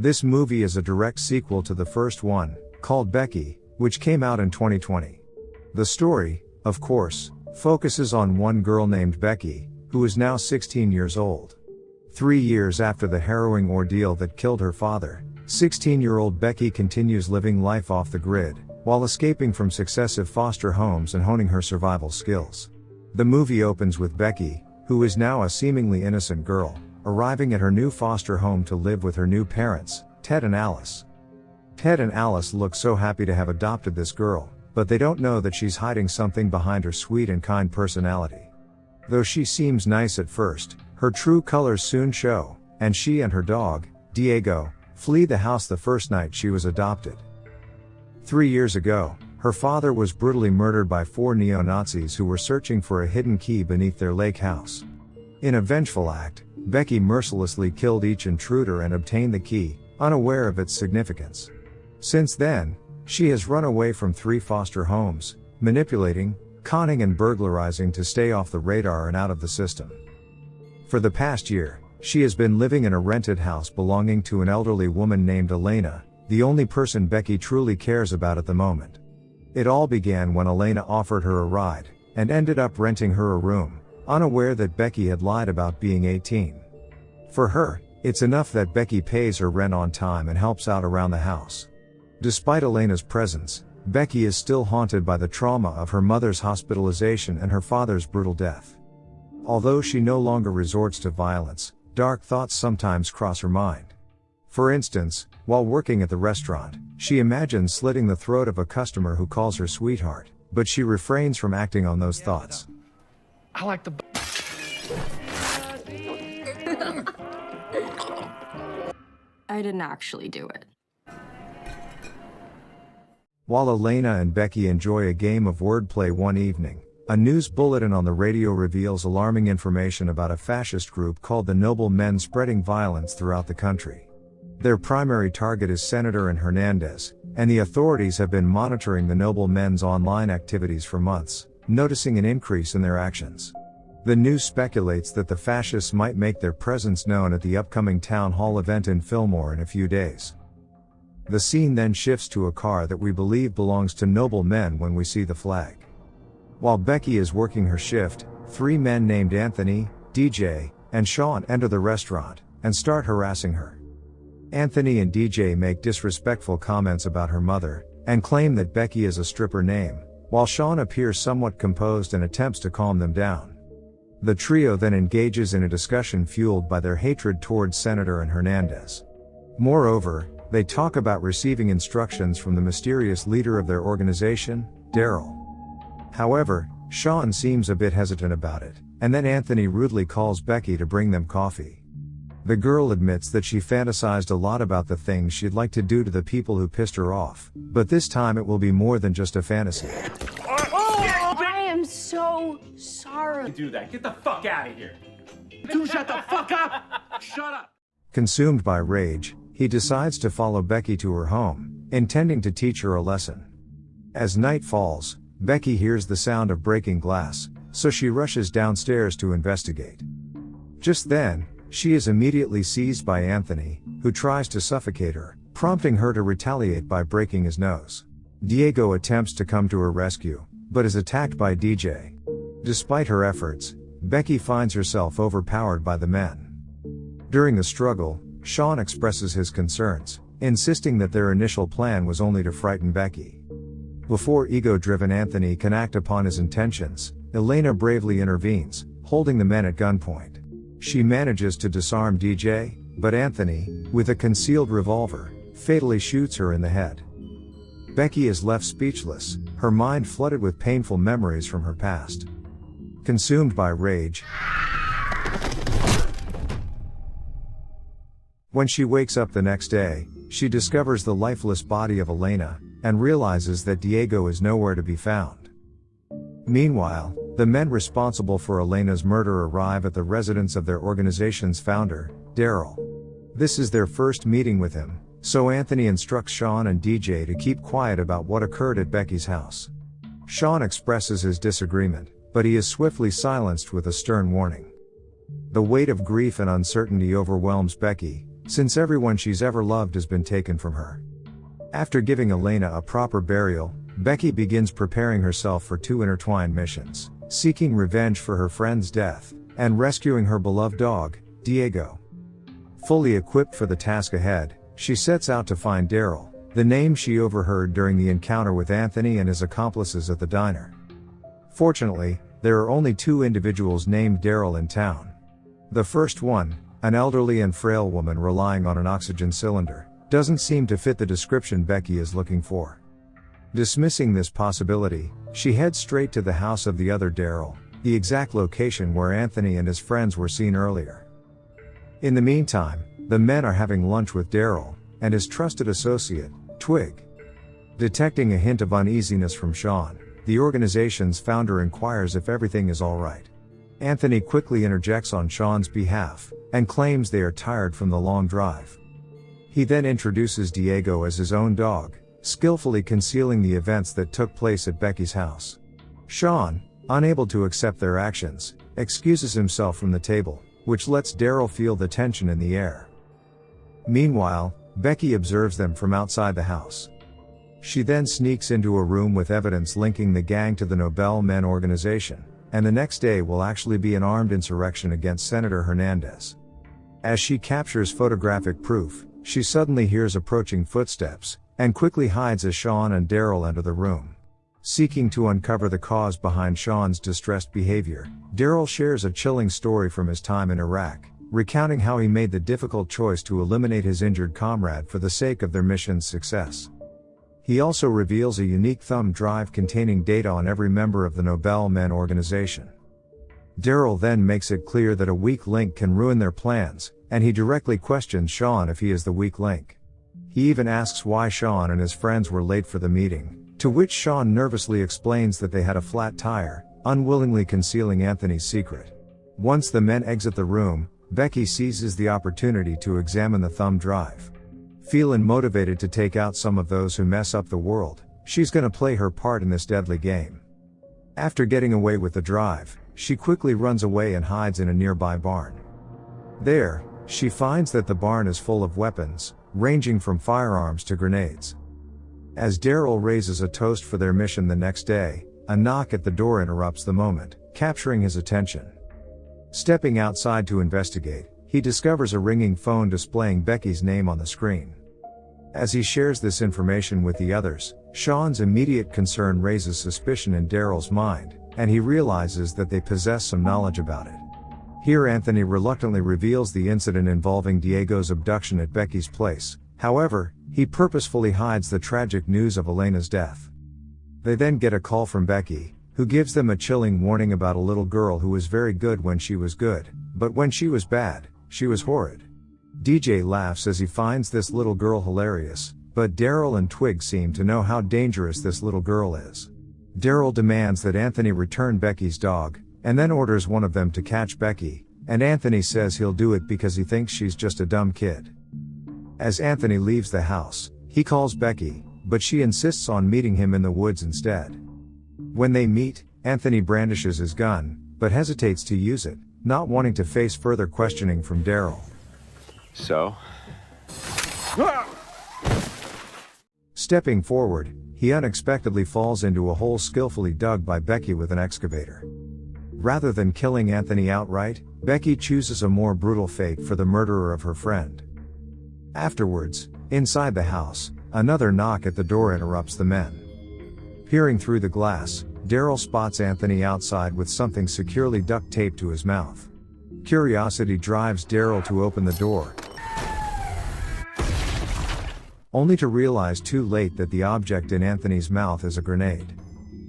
This movie is a direct sequel to the first one, called Becky, which came out in 2020. The story, of course, focuses on one girl named Becky, who is now 16 years old. 3 years after the harrowing ordeal that killed her father, 16-year-old Becky continues living life off the grid, while escaping from successive foster homes and honing her survival skills. The movie opens with Becky, who is now a seemingly innocent girl, arriving at her new foster home to live with her new parents, Ted and Alice. Ted and Alice look so happy to have adopted this girl, but they don't know that she's hiding something behind her sweet and kind personality. Though she seems nice at first, her true colors soon show, and she and her dog, Diego, flee the house the first night she was adopted. 3 years ago, her father was brutally murdered by 4 neo-Nazis who were searching for a hidden key beneath their lake house. In a vengeful act, Becky mercilessly killed each intruder and obtained the key, unaware of its significance. Since then, she has run away from 3 foster homes, manipulating, conning and burglarizing to stay off the radar and out of the system. For the past year, she has been living in a rented house belonging to an elderly woman named Elena, the only person Becky truly cares about at the moment. It all began when Elena offered her a ride, and ended up renting her a room, unaware that Becky had lied about being 18. For her, it's enough that Becky pays her rent on time and helps out around the house. Despite Elena's presence, Becky is still haunted by the trauma of her mother's hospitalization and her father's brutal death. Although she no longer resorts to violence, dark thoughts sometimes cross her mind. For instance, while working at the restaurant, she imagines slitting the throat of a customer who calls her sweetheart, but she refrains from acting on those thoughts. I like the I didn't actually do it. While Elena and Becky enjoy a game of wordplay one evening, a news bulletin on the radio reveals alarming information about a fascist group called the Noble Men spreading violence throughout the country. Their primary target is Senator and Hernandez, and the authorities have been monitoring the Noble Men's online activities for months, noticing an increase in their actions. The news speculates that the fascists might make their presence known at the upcoming town hall event in Fillmore in a few days. The scene then shifts to a car that we believe belongs to Noble Men when we see the flag. While Becky is working her shift, 3 men named Anthony, DJ, and Sean enter the restaurant, and start harassing her. Anthony and DJ make disrespectful comments about her mother, and claim that Becky is a stripper name, while Sean appears somewhat composed and attempts to calm them down. The trio then engages in a discussion fueled by their hatred towards Senator and Hernandez. Moreover, they talk about receiving instructions from the mysterious leader of their organization, Daryl. However, Sean seems a bit hesitant about it, and then Anthony rudely calls Becky to bring them coffee. The girl admits that she fantasized a lot about the things she'd like to do to the people who pissed her off, but this time it will be more than just a fantasy. I am so sorry. do that. Get the fuck out of here. Dude, shut the fuck up. Shut up. Consumed by rage, he decides to follow Becky to her home, intending to teach her a lesson. As night falls, Becky hears the sound of breaking glass, so she rushes downstairs to investigate. Just then, she is immediately seized by Anthony, who tries to suffocate her, prompting her to retaliate by breaking his nose. Diego attempts to come to her rescue, but is attacked by DJ. Despite her efforts, Becky finds herself overpowered by the men. During the struggle, Sean expresses his concerns, insisting that their initial plan was only to frighten Becky. Before ego-driven Anthony can act upon his intentions, Elena bravely intervenes, holding the men at gunpoint. She manages to disarm DJ, but Anthony, with a concealed revolver, fatally shoots her in the head. Becky is left speechless, her mind flooded with painful memories from her past. Consumed by rage, when she wakes up the next day, she discovers the lifeless body of Elena, and realizes that Diego is nowhere to be found. Meanwhile, the men responsible for Elena's murder arrive at the residence of their organization's founder, Daryl. This is their first meeting with him, so Anthony instructs Sean and DJ to keep quiet about what occurred at Becky's house. Sean expresses his disagreement, but he is swiftly silenced with a stern warning. The weight of grief and uncertainty overwhelms Becky, since everyone she's ever loved has been taken from her. After giving Elena a proper burial, Becky begins preparing herself for two intertwined missions, seeking revenge for her friend's death, and rescuing her beloved dog, Diego. Fully equipped for the task ahead, she sets out to find Daryl, the name she overheard during the encounter with Anthony and his accomplices at the diner. Fortunately, there are only two individuals named Daryl in town. The first one, an elderly and frail woman relying on an oxygen cylinder, doesn't seem to fit the description Becky is looking for. Dismissing this possibility, she heads straight to the house of the other Daryl, the exact location where Anthony and his friends were seen earlier. In the meantime, the men are having lunch with Daryl and his trusted associate, Twig. Detecting a hint of uneasiness from Sean, the organization's founder inquires if everything is alright. Anthony quickly interjects on Sean's behalf, and claims they are tired from the long drive. He then introduces Diego as his own dog, skillfully concealing the events that took place at Becky's house. Sean, unable to accept their actions, excuses himself from the table, which lets Daryl feel the tension in the air. Meanwhile, Becky observes them from outside the house. She then sneaks into a room with evidence linking the gang to the Nobel Men organization, and the next day will actually be an armed insurrection against Senator Hernandez. As she captures photographic proof, she suddenly hears approaching footsteps, and quickly hides as Sean and Daryl enter the room. Seeking to uncover the cause behind Sean's distressed behavior, Daryl shares a chilling story from his time in Iraq, recounting how he made the difficult choice to eliminate his injured comrade for the sake of their mission's success. He also reveals a unique thumb drive containing data on every member of the Nobel Men organization. Daryl then makes it clear that a weak link can ruin their plans, and he directly questions Sean if he is the weak link. He even asks why Sean and his friends were late for the meeting, to which Sean nervously explains that they had a flat tire, unwillingly concealing Anthony's secret. Once the men exit the room, Becky seizes the opportunity to examine the thumb drive. Feeling motivated to take out some of those who mess up the world, she's gonna play her part in this deadly game. After getting away with the drive, she quickly runs away and hides in a nearby barn. There, she finds that the barn is full of weapons, ranging from firearms to grenades. As Daryl raises a toast for their mission the next day, a knock at the door interrupts the moment, capturing his attention. Stepping outside to investigate, he discovers a ringing phone displaying Becky's name on the screen. As he shares this information with the others, Sean's immediate concern raises suspicion in Daryl's mind, and he realizes that they possess some knowledge about it. Here Anthony reluctantly reveals the incident involving Diego's abduction at Becky's place. However, he purposefully hides the tragic news of Elena's death. They then get a call from Becky, who gives them a chilling warning about a little girl who was very good when she was good, but when she was bad, she was horrid. DJ laughs as he finds this little girl hilarious, but Daryl and Twig seem to know how dangerous this little girl is. Daryl demands that Anthony return Becky's dog, and then orders one of them to catch Becky, and Anthony says he'll do it because he thinks she's just a dumb kid. As Anthony leaves the house, he calls Becky, but she insists on meeting him in the woods instead. When they meet, Anthony brandishes his gun, but hesitates to use it, not wanting to face further questioning from Daryl. So? Stepping forward, he unexpectedly falls into a hole skillfully dug by Becky with an excavator. Rather than killing Anthony outright, Becky chooses a more brutal fate for the murderer of her friend. Afterwards, inside the house, another knock at the door interrupts the men. Peering through the glass, Daryl spots Anthony outside with something securely duct taped to his mouth. Curiosity drives Daryl to open the door, only to realize too late that the object in Anthony's mouth is a grenade.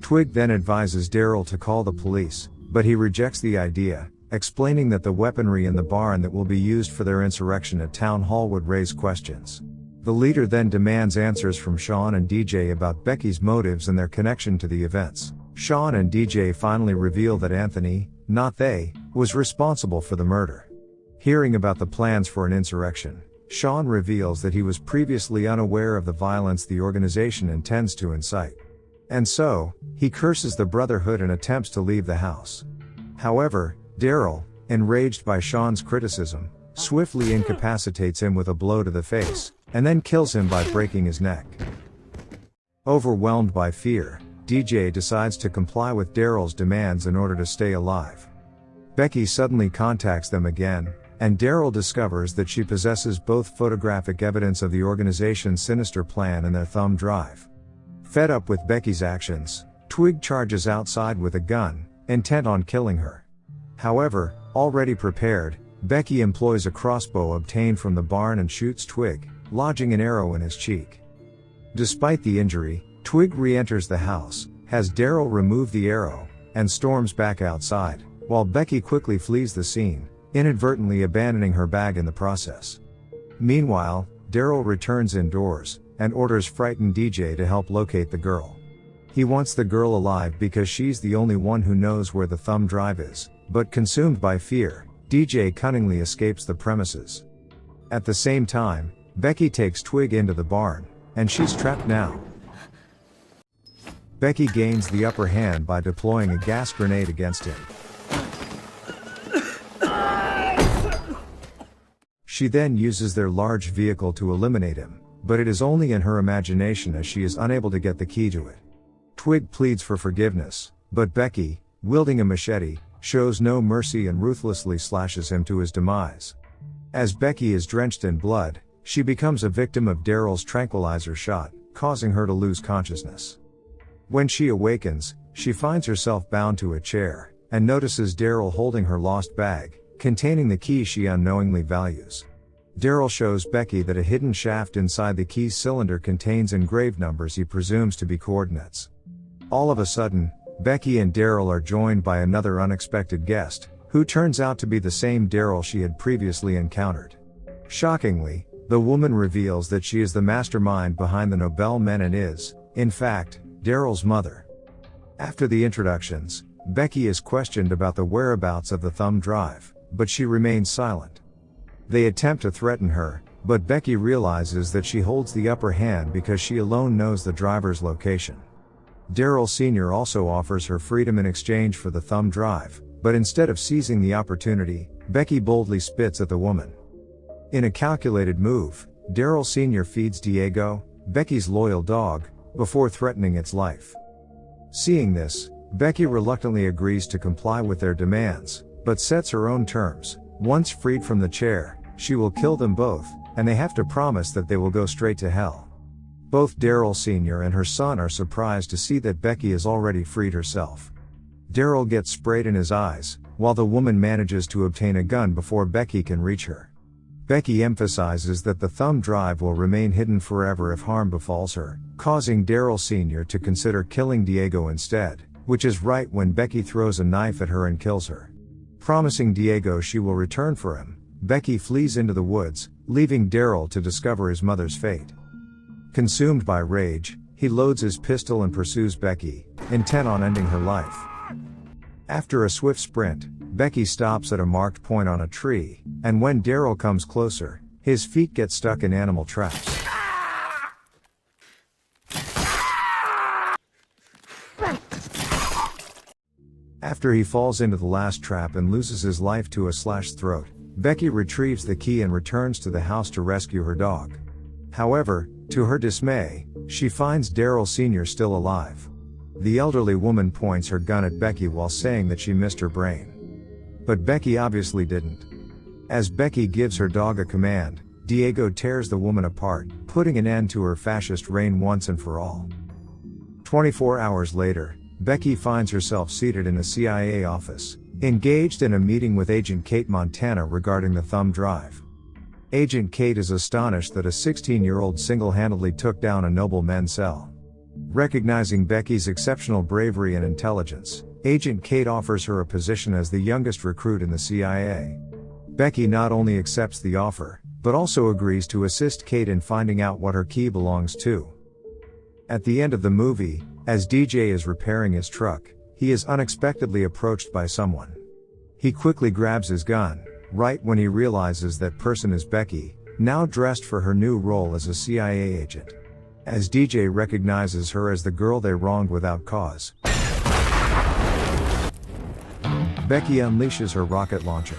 Twig then advises Daryl to call the police, but he rejects the idea, explaining that the weaponry in the barn that will be used for their insurrection at Town Hall would raise questions. The leader then demands answers from Sean and DJ about Becky's motives and their connection to the events. Sean and DJ finally reveal that Anthony, not they, was responsible for the murder. Hearing about the plans for an insurrection, Sean reveals that he was previously unaware of the violence the organization intends to incite. And so, he curses the Brotherhood and attempts to leave the house. However, Daryl, enraged by Sean's criticism, swiftly incapacitates him with a blow to the face, and then kills him by breaking his neck. Overwhelmed by fear, DJ decides to comply with Daryl's demands in order to stay alive. Becky suddenly contacts them again, and Daryl discovers that she possesses both photographic evidence of the organization's sinister plan and their thumb drive. Fed up with Becky's actions, Twig charges outside with a gun, intent on killing her. However, already prepared, Becky employs a crossbow obtained from the barn and shoots Twig, lodging an arrow in his cheek. Despite the injury, Twig re-enters the house, has Daryl remove the arrow, and storms back outside, while Becky quickly flees the scene, inadvertently abandoning her bag in the process. Meanwhile, Daryl returns indoors, and orders frightened DJ to help locate the girl. He wants the girl alive because she's the only one who knows where the thumb drive is, but consumed by fear, DJ cunningly escapes the premises. At the same time, Becky takes Twig into the barn, and she's trapped now. Becky gains the upper hand by deploying a gas grenade against him. She then uses their large vehicle to eliminate him, but it is only in her imagination as she is unable to get the key to it. Twig pleads for forgiveness, but Becky, wielding a machete, shows no mercy and ruthlessly slashes him to his demise. As Becky is drenched in blood, she becomes a victim of Daryl's tranquilizer shot, causing her to lose consciousness. When she awakens, she finds herself bound to a chair, and notices Daryl holding her lost bag, containing the key she unknowingly values. Daryl shows Becky that a hidden shaft inside the key's cylinder contains engraved numbers he presumes to be coordinates. All of a sudden, Becky and Daryl are joined by another unexpected guest, who turns out to be the same Daryl she had previously encountered. Shockingly, the woman reveals that she is the mastermind behind the Nobel men and is, in fact, Daryl's mother. After the introductions, Becky is questioned about the whereabouts of the thumb drive, but she remains silent. They attempt to threaten her, but Becky realizes that she holds the upper hand because she alone knows the driver's location. Daryl Sr. also offers her freedom in exchange for the thumb drive, but instead of seizing the opportunity, Becky boldly spits at the woman. In a calculated move, Daryl Sr. feeds Diego, Becky's loyal dog, before threatening its life. Seeing this, Becky reluctantly agrees to comply with their demands, but sets her own terms. Once freed from the chair, she will kill them both, and they have to promise that they will go straight to hell. Both Daryl Sr. and her son are surprised to see that Becky has already freed herself. Daryl gets sprayed in his eyes, while the woman manages to obtain a gun before Becky can reach her. Becky emphasizes that the thumb drive will remain hidden forever if harm befalls her, causing Daryl Sr. to consider killing Diego instead, which is right when Becky throws a knife at her and kills her. Promising Diego she will return for him, Becky flees into the woods, leaving Daryl to discover his mother's fate. Consumed by rage, he loads his pistol and pursues Becky, intent on ending her life. After a swift sprint, Becky stops at a marked point on a tree, and when Daryl comes closer, his feet get stuck in animal traps. After he falls into the last trap and loses his life to a slashed throat, Becky retrieves the key and returns to the house to rescue her dog. However, to her dismay, she finds Daryl Sr. still alive. The elderly woman points her gun at Becky while saying that she missed her brain. But Becky obviously didn't. As Becky gives her dog a command, Diego tears the woman apart, putting an end to her fascist reign once and for all. 24 hours later, Becky finds herself seated in a CIA office, engaged in a meeting with Agent Kate Montana regarding the thumb drive. Agent Kate is astonished that a 16-year-old single-handedly took down a nobleman's cell. Recognizing Becky's exceptional bravery and intelligence, Agent Kate offers her a position as the youngest recruit in the CIA. Becky not only accepts the offer, but also agrees to assist Kate in finding out what her key belongs to. At the end of the movie, as DJ is repairing his truck, he is unexpectedly approached by someone. He quickly grabs his gun, right when he realizes that person is Becky, now dressed for her new role as a CIA agent. As DJ recognizes her as the girl they wronged without cause, Becky unleashes her rocket launcher.